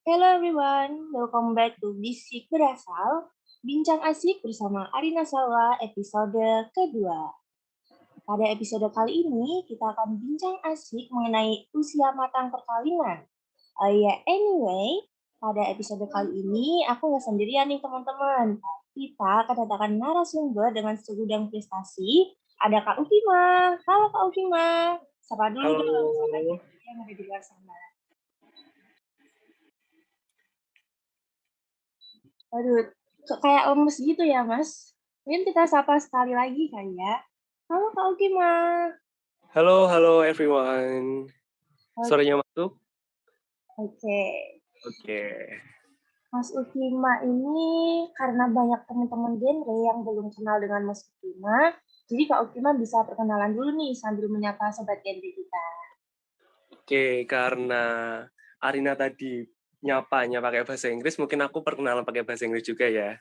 Hello everyone, welcome back to Bisik Berasal, Bincang Asik bersama Arina Salwa episode kedua. Pada episode kali ini, kita akan bincang asik mengenai usia matang perkawinan. Anyway, pada episode kali ini, aku nggak sendirian nih teman-teman. Kita kedatangan narasumber dengan segudang prestasi. Ada Kak Ukima. Halo Kak Ukima. Sapa dulu dong, sama Halo. yang ada di luar sana. Aduh, kok kayak lemes gitu ya, Mas? Mungkin kita sapa sekali lagi kali ya. Halo Kak Ukima. Halo everyone. Oke, Suaranya masuk? oke. Oke. Mas Ukima ini karena banyak teman-teman genre yang belum kenal dengan Mas Ukima, jadi Kak Ukima bisa perkenalan dulu nih sambil menyapa sobat genre kita. Oke, karena Arina tadi nyapanya pakai bahasa Inggris, mungkin aku perkenalan pakai bahasa Inggris juga ya.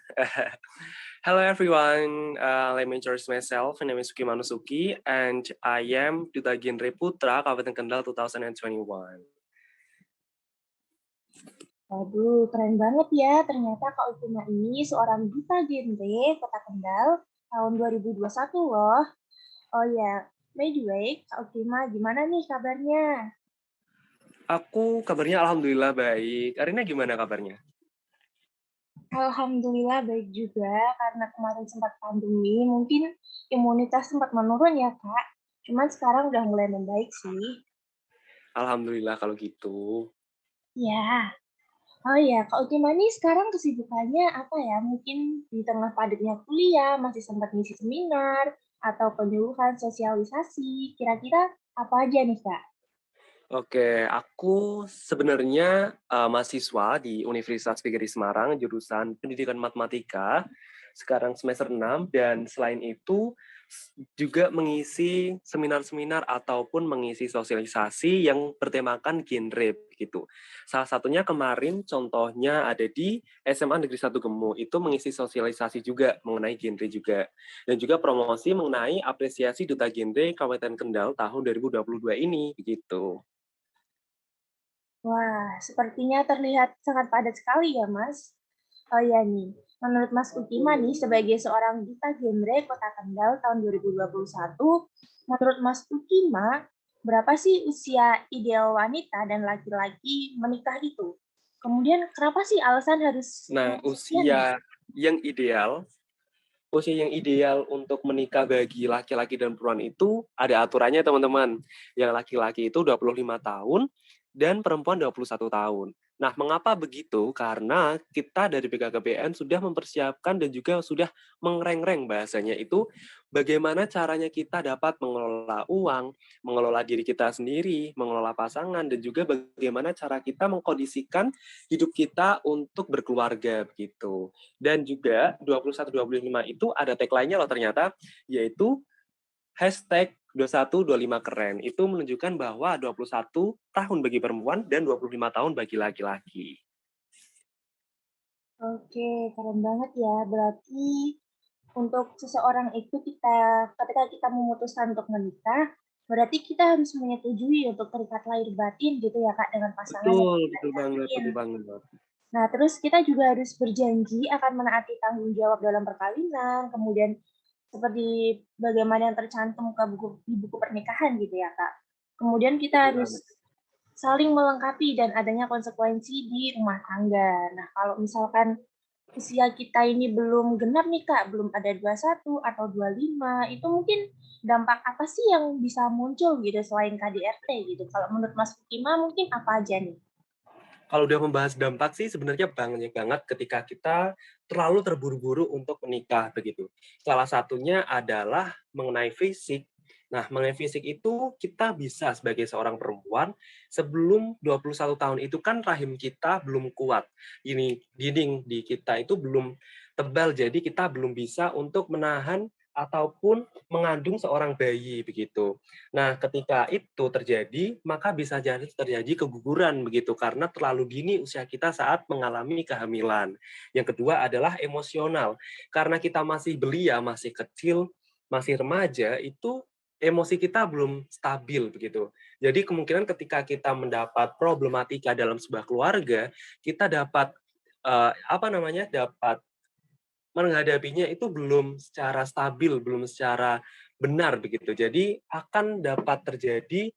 Hello everyone, let me introduce myself. My name is Suki Manusuki, and I am Duta Genre Putra Kabupaten Kendal 2021. Waduh, keren banget ya. Ternyata Kak Ukima ini seorang duta genre Kota Kendal tahun 2021 loh. Oh ya, by the way, Kak Ukima gimana nih kabarnya? Aku kabarnya alhamdulillah baik. Arina gimana kabarnya? Alhamdulillah baik juga, karena kemarin sempat pandemi, mungkin imunitas sempat menurun ya Kak. Cuman sekarang udah mulai membaik sih. Alhamdulillah kalau gitu. Ya, oh ya, Kak Ukima nih sekarang kesibukannya apa ya? Mungkin di tengah padatnya kuliah, masih sempat ngisi seminar, atau penyuluhan sosialisasi. Kira-kira apa aja nih Kak? Oke, aku sebenarnya mahasiswa di Universitas Negeri Semarang, jurusan Pendidikan Matematika, sekarang semester 6, dan selain itu juga mengisi seminar-seminar ataupun mengisi sosialisasi yang bertemakan genre gitu. Salah satunya kemarin contohnya ada di SMA Negeri 1 Gemu, itu mengisi sosialisasi juga mengenai genre juga. Dan juga promosi mengenai apresiasi Duta Genre Kabupaten Kendal tahun 2022 ini, begitu. Wah, sepertinya terlihat sangat padat sekali ya Mas. Oh iya nih, menurut Mas Ukima nih sebagai seorang duta genre Kota Kendal tahun 2021, menurut Mas Ukima, berapa sih usia ideal wanita dan laki-laki menikah itu? Kemudian kenapa sih alasan harus Nah, sekian ya? usia yang ideal untuk menikah bagi laki-laki dan perempuan itu ada aturannya, teman-teman. Yang laki-laki itu 25 tahun dan perempuan 21 tahun. Nah, mengapa begitu? Karena kita dari BKKBN sudah mempersiapkan dan juga sudah mengreng-reng bahasanya itu bagaimana caranya kita dapat mengelola uang, mengelola diri kita sendiri, mengelola pasangan, dan juga bagaimana cara kita mengkondisikan hidup kita untuk berkeluarga begitu. Dan juga 21-25 itu ada tagline-nya loh ternyata, yaitu hashtag 21-25 keren. Itu menunjukkan bahwa 21 tahun bagi perempuan dan 25 tahun bagi laki-laki. Oke, keren banget ya. Berarti untuk seseorang itu ketika kita memutuskan untuk menikah, berarti kita harus menyetujui untuk terikat lahir batin gitu ya Kak dengan pasangan yang Betul, kita betul banget, ingin. betul banget. Nah, terus kita juga harus berjanji akan menaati tanggung jawab dalam perkawinan, kemudian seperti bagaimana yang tercantum di buku pernikahan gitu ya Kak. Kemudian kita Betul harus banget. saling melengkapi dan adanya konsekuensi di rumah tangga. Nah, kalau misalkan usia kita ini belum genap nih Kak, belum ada 21 atau 25, itu mungkin dampak apa sih yang bisa muncul gitu selain KDRT gitu? Kalau menurut Mas Ukima mungkin apa aja nih? Kalau udah membahas dampak sih sebenarnya banyak banget ketika kita terlalu terburu-buru untuk menikah begitu. Salah satunya adalah mengenai fisik. Nah, mengenai fisik itu kita bisa sebagai seorang perempuan sebelum 21 tahun itu kan rahim kita belum kuat. Ini dinding di kita itu belum tebal, jadi kita belum bisa untuk menahan ataupun mengandung seorang bayi begitu. Nah, ketika itu terjadi, maka bisa jadi terjadi keguguran begitu karena terlalu dini usia kita saat mengalami kehamilan. Yang kedua adalah emosional. Karena kita masih belia, masih kecil, masih remaja, itu emosi kita belum stabil begitu. Jadi kemungkinan ketika kita mendapat problematika dalam sebuah keluarga, kita dapat dapat menghadapinya itu belum secara stabil, belum secara benar begitu. Jadi akan dapat terjadi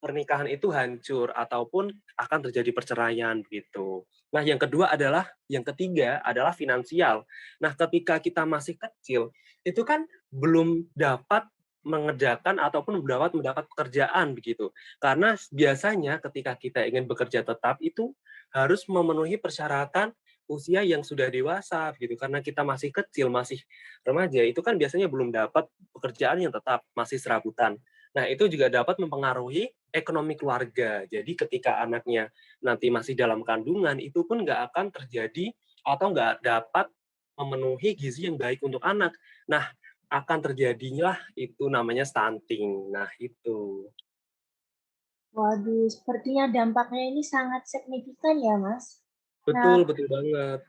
pernikahan itu hancur ataupun akan terjadi perceraian begitu. Nah, yang ketiga adalah finansial. Nah, ketika kita masih kecil, itu kan belum dapat mengerjakan ataupun belum dapat mendapat pekerjaan begitu. Karena biasanya ketika kita ingin bekerja tetap itu harus memenuhi persyaratan usia yang sudah dewasa begitu. Karena kita masih kecil, masih remaja, itu kan biasanya belum dapat pekerjaan yang tetap, masih serabutan. Nah, itu juga dapat mempengaruhi ekonomi keluarga. Jadi ketika anaknya nanti masih dalam kandungan, itu pun nggak akan terjadi atau nggak dapat memenuhi gizi yang baik untuk anak. Nah, akan terjadilah itu namanya stunting. Nah, itu. Waduh, sepertinya dampaknya ini sangat signifikan ya, Mas. Nah, Betul, betul banget.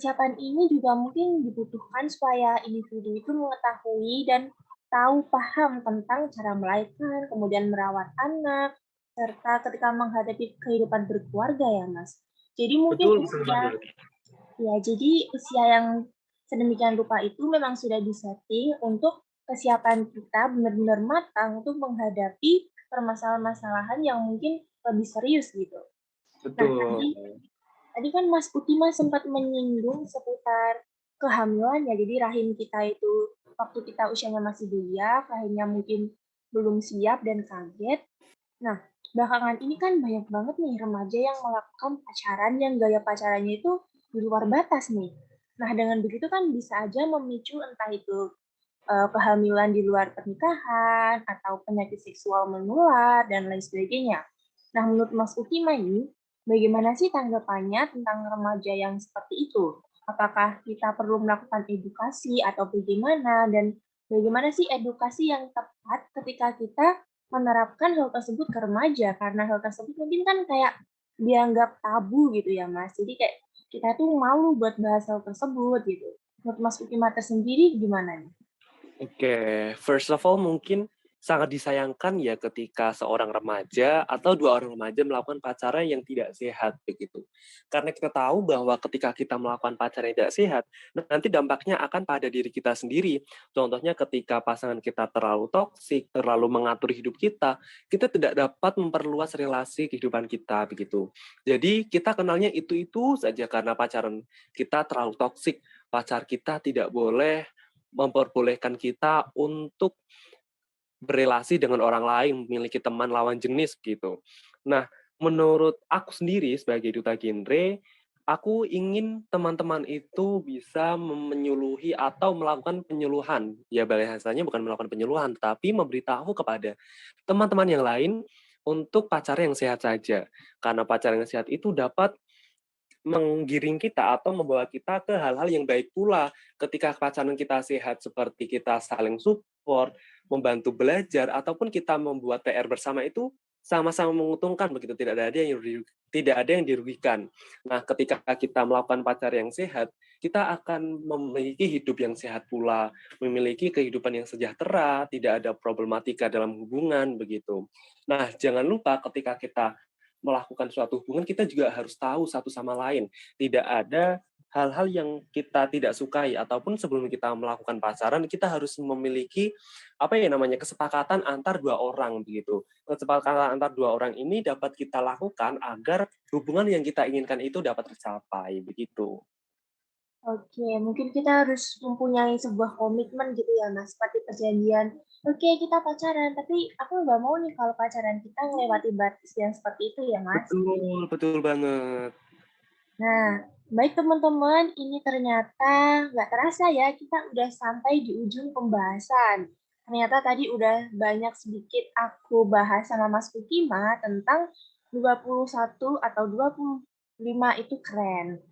kesiapan ini juga mungkin dibutuhkan supaya individu itu mengetahui dan tahu paham tentang cara melahirkan, kemudian merawat anak, serta ketika menghadapi kehidupan berkeluarga ya, Mas. Jadi mungkin Betul, betul banget. usia yang sedemikian rupa itu memang sudah disetting untuk kesiapan kita benar-benar matang untuk menghadapi permasalahan-masalahan yang mungkin lebih serius gitu. Nah, Betul. tadi kan Mas Utima sempat menyinggung seputar kehamilan ya, jadi rahim kita itu waktu kita usianya masih belia, rahimnya mungkin belum siap dan kaget. Nah, belakangan ini kan banyak banget nih remaja yang melakukan pacaran yang gaya pacarannya itu di luar batas nih. Nah, dengan begitu kan bisa aja memicu entah itu kehamilan di luar pernikahan atau penyakit seksual menular dan lain sebagainya. Nah, menurut Mas Utima ini, bagaimana sih tanggapannya tentang remaja yang seperti itu? Apakah kita perlu melakukan edukasi atau bagaimana? Dan bagaimana sih edukasi yang tepat ketika kita menerapkan hal tersebut ke remaja? Karena hal tersebut mungkin kan kayak dianggap tabu gitu ya, Mas. Jadi kayak kita tuh malu buat bahas hal tersebut gitu. Menurut Mas Utima tersendiri gimana nih? Oke, first of all mungkin sangat disayangkan ya ketika seorang remaja atau dua orang remaja melakukan pacaran yang tidak sehat begitu. Karena kita tahu bahwa ketika kita melakukan pacaran yang tidak sehat, nanti dampaknya akan pada diri kita sendiri. Contohnya ketika pasangan kita terlalu toksik, terlalu mengatur hidup kita tidak dapat memperluas relasi kehidupan kita begitu. Jadi kita kenalnya itu-itu saja karena pacaran kita terlalu toksik. Pacar kita tidak boleh memperbolehkan kita untuk berelasi dengan orang lain, memiliki teman lawan jenis gitu. Nah, menurut aku sendiri sebagai duta genre, aku ingin teman-teman itu bisa menyuluhi atau melakukan penyuluhan. Ya bahasanya bukan melakukan penyuluhan, tapi memberitahu kepada teman-teman yang lain untuk pacaran yang sehat saja. Karena pacaran yang sehat itu dapat menggiring kita atau membawa kita ke hal-hal yang baik pula. Ketika pacaran kita sehat seperti kita saling support, membantu belajar, ataupun kita membuat PR bersama itu sama-sama menguntungkan begitu, tidak ada yang dirugikan. Nah, ketika kita melakukan pacar yang sehat, kita akan memiliki hidup yang sehat pula, memiliki kehidupan yang sejahtera, tidak ada problematika dalam hubungan begitu. Nah, jangan lupa ketika kita melakukan suatu hubungan, kita juga harus tahu satu sama lain. Tidak ada hal-hal yang kita tidak sukai ataupun sebelum kita melakukan pacaran kita harus memiliki kesepakatan antar dua orang begitu. Kesepakatan antar dua orang ini dapat kita lakukan agar hubungan yang kita inginkan itu dapat tercapai begitu. Oke, mungkin kita harus mempunyai sebuah komitmen gitu ya, Mas, seperti perjanjian. Oke, kita pacaran, tapi aku nggak mau nih kalau pacaran kita melewati batas yang seperti itu ya, Mas. Betul, betul banget. Nah, baik teman-teman, ini ternyata nggak terasa ya, kita udah sampai di ujung pembahasan. Ternyata tadi udah banyak sedikit aku bahas sama Mas Ukima tentang 21 atau 25 itu keren.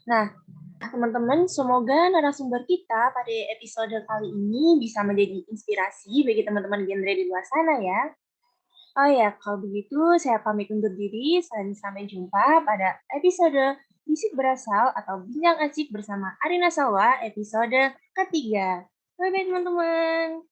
Nah, teman-teman, semoga narasumber kita pada episode kali ini bisa menjadi inspirasi bagi teman-teman genre di luar sana ya. Oh ya, kalau begitu saya pamit undur diri. Sampai jumpa pada episode Bisik Berasal atau Bincang Asik bersama Arina Sawa episode ketiga. Bye-bye teman-teman.